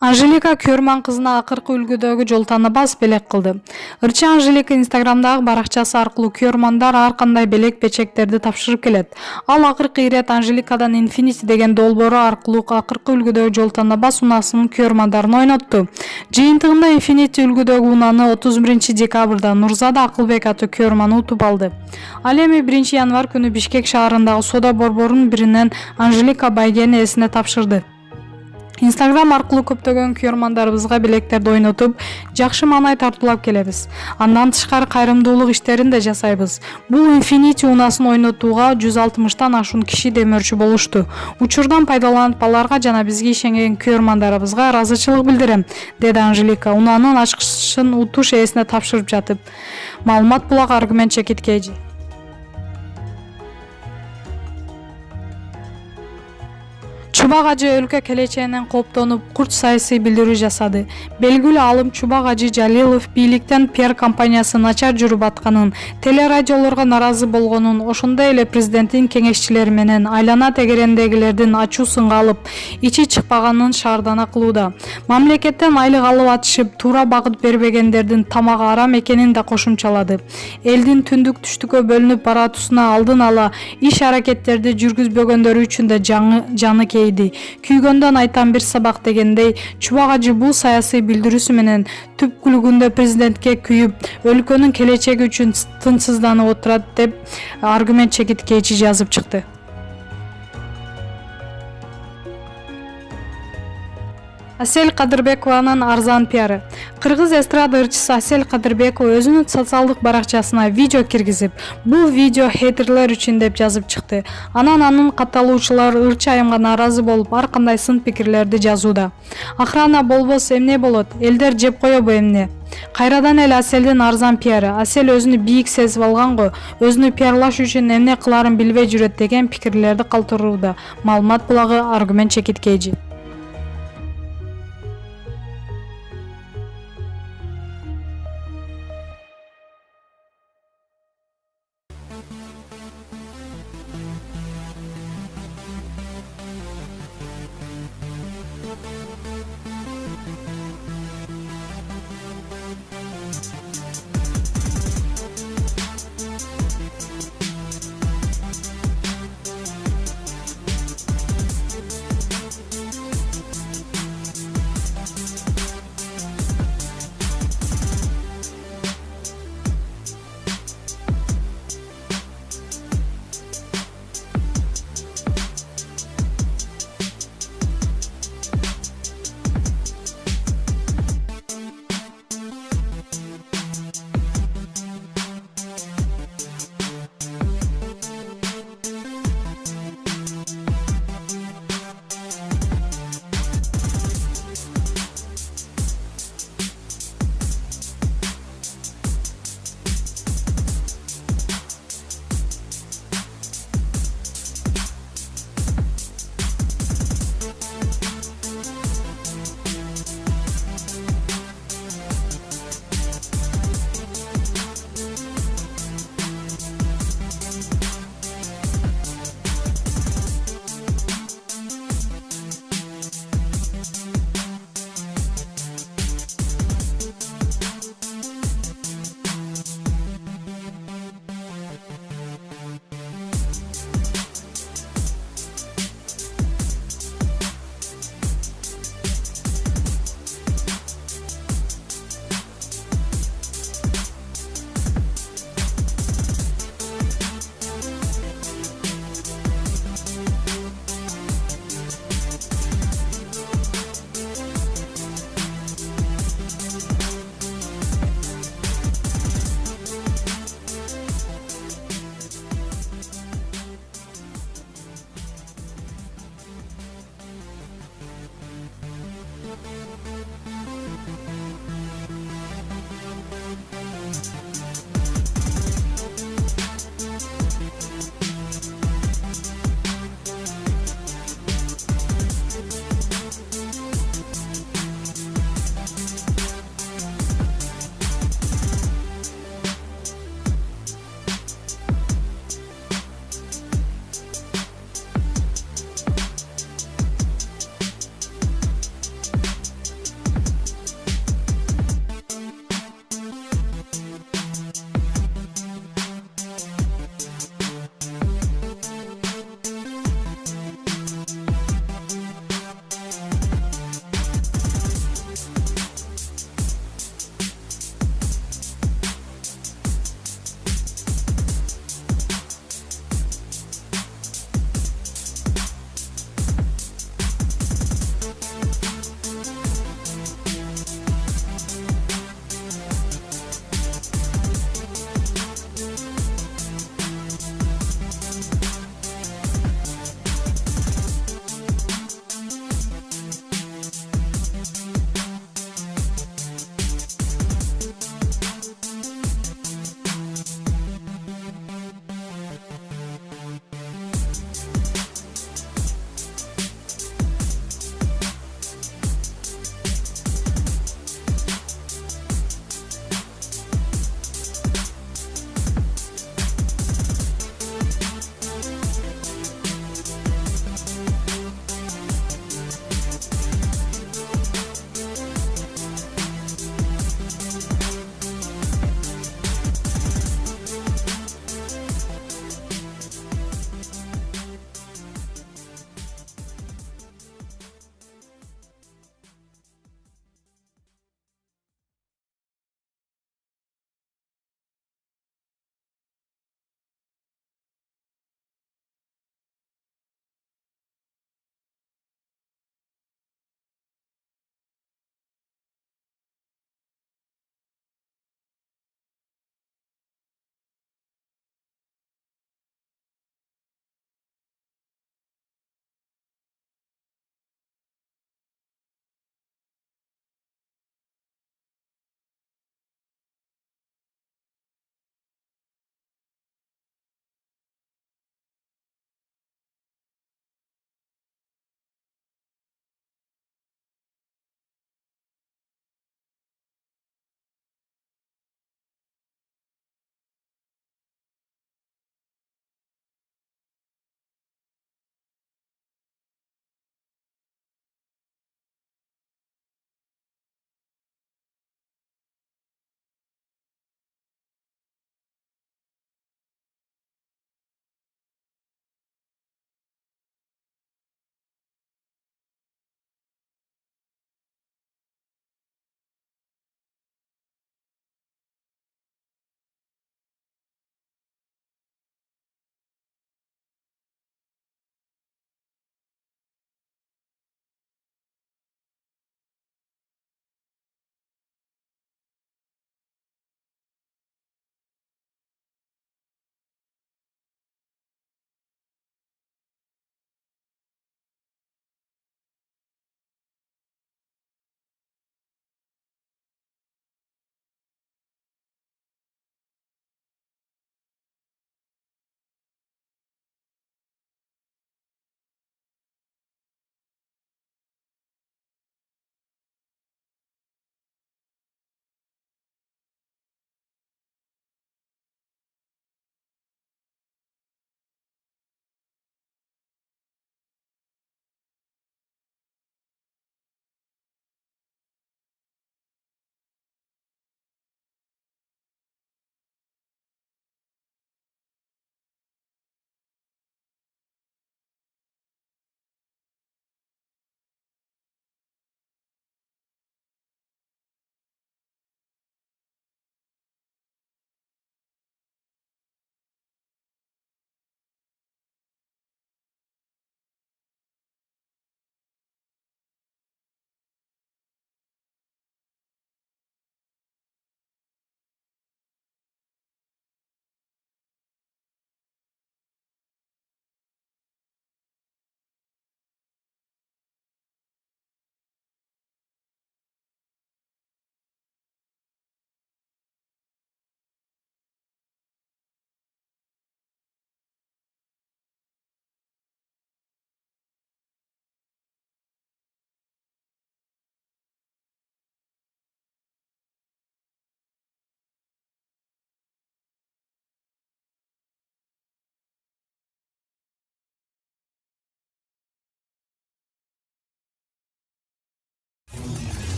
Анжелика Көрман кызына акыркы үлгүдөгү жолтаны бас белек кылды. Ырчы Анжелика Инстаграмдагы баракчасы аркылуу көрмандар ар кандай белек печектерди тапшырып келет. Ал акыркы ирет Анжеликадан Infinity деген долбоору аркылуу акыркы үлгүдөгү жолтаны бас унаасынын көрмандарын ойнотту. Жыйынтыгында Infinity үлгүдөгү унааны 31 декабрда Нурзада Акылбек аттуу көрманы утуп алды. Ал эми 1 январь күнү Бишкек шаарындагы соода борборунун биринен Анжелика байгени ээсине тапшырды. Инстаграм аркылуу көптөгөн көрмандарыбызга билектерди ойнотуп, жакшы маанай тартуулап келебиз. Андан тышкары кайрымдуулук иштерин да жасайбыз. Бул Infinity унаасын ойнотууга 160тан ашуун киши демөөрчү болушту. Учурдан пайдаланып аларга жана бизге ишенген көрмандарыбызга ыраазычылык билдирем, деди Анжелика унаанын ачкычын утуш ээсине тапшырып жатып. Маалымат булак аргумент чекиткейжи. Чубак ажы өлкө келечегинен кооптонуп, курч саясий билдирүү жасады. Белгилүү алым Чубак ажы Жалилов бийликтен пиар компаниясы начар жүрүп атканын, телерадиолорго наразы болгонун, ошондой эле президенттин кеңешчилери менен айлана тегерендегилердин ачуусунга алып, ичи чыкпаганын шаардана кылууда. Мамлекеттен айлык алып атышып, туура багыт бербегендердин тамагы арам экенин да кошумчалады. Элдин түндүк түштүккө бөлүнүп баратуусуна алдын ала иш аракеттерди жүргүзбөгөндөр үчүн да жаны кейди. Күйгөндөн айтам бир сабак дегендей, Чубак ажы бул саясий билдирүүсү менен түпкүлүгүндө президентке күйүп, өлкөнүн келечеги үчүн тынчсызданып отурат деп аргумент чекиткейчи жазып чыкты. Асел Кадырбекованын АРЗАН пиары. Кыргыз эстрада ырчысы Асел Кадырбекова өзүнүн социалдык баракчасына видео киргизип, бул видео хейтерлер үчүн деп жазып чыкты. Анын катталуучулары ырчы айымга наразы болуп, ар кандай сын пикирлерди жазууда. Охрана болбосо эмне болот? Элдер жеп коёбу эмне? Кайрадан эле Аселдин АРЗАН пиары. Асел өзүнү бийик сезип алган го, өзүнү пиарлаш үчүн эмне кыларын билбей жүрөт деген пикирлерди калтырууда. Маалымат булагы аргумент чекиткейжи.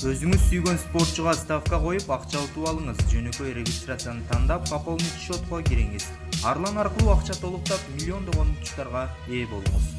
Өзүңүз сүйгөн спортчуга ставка коюп, акча утуп алыңыз. Жөнөкөй регистрацияны тандап, пополнить счетко кириңиз. Арлан аркылуу акча толуктап, миллиондогон учуттарга ээ болуңуз.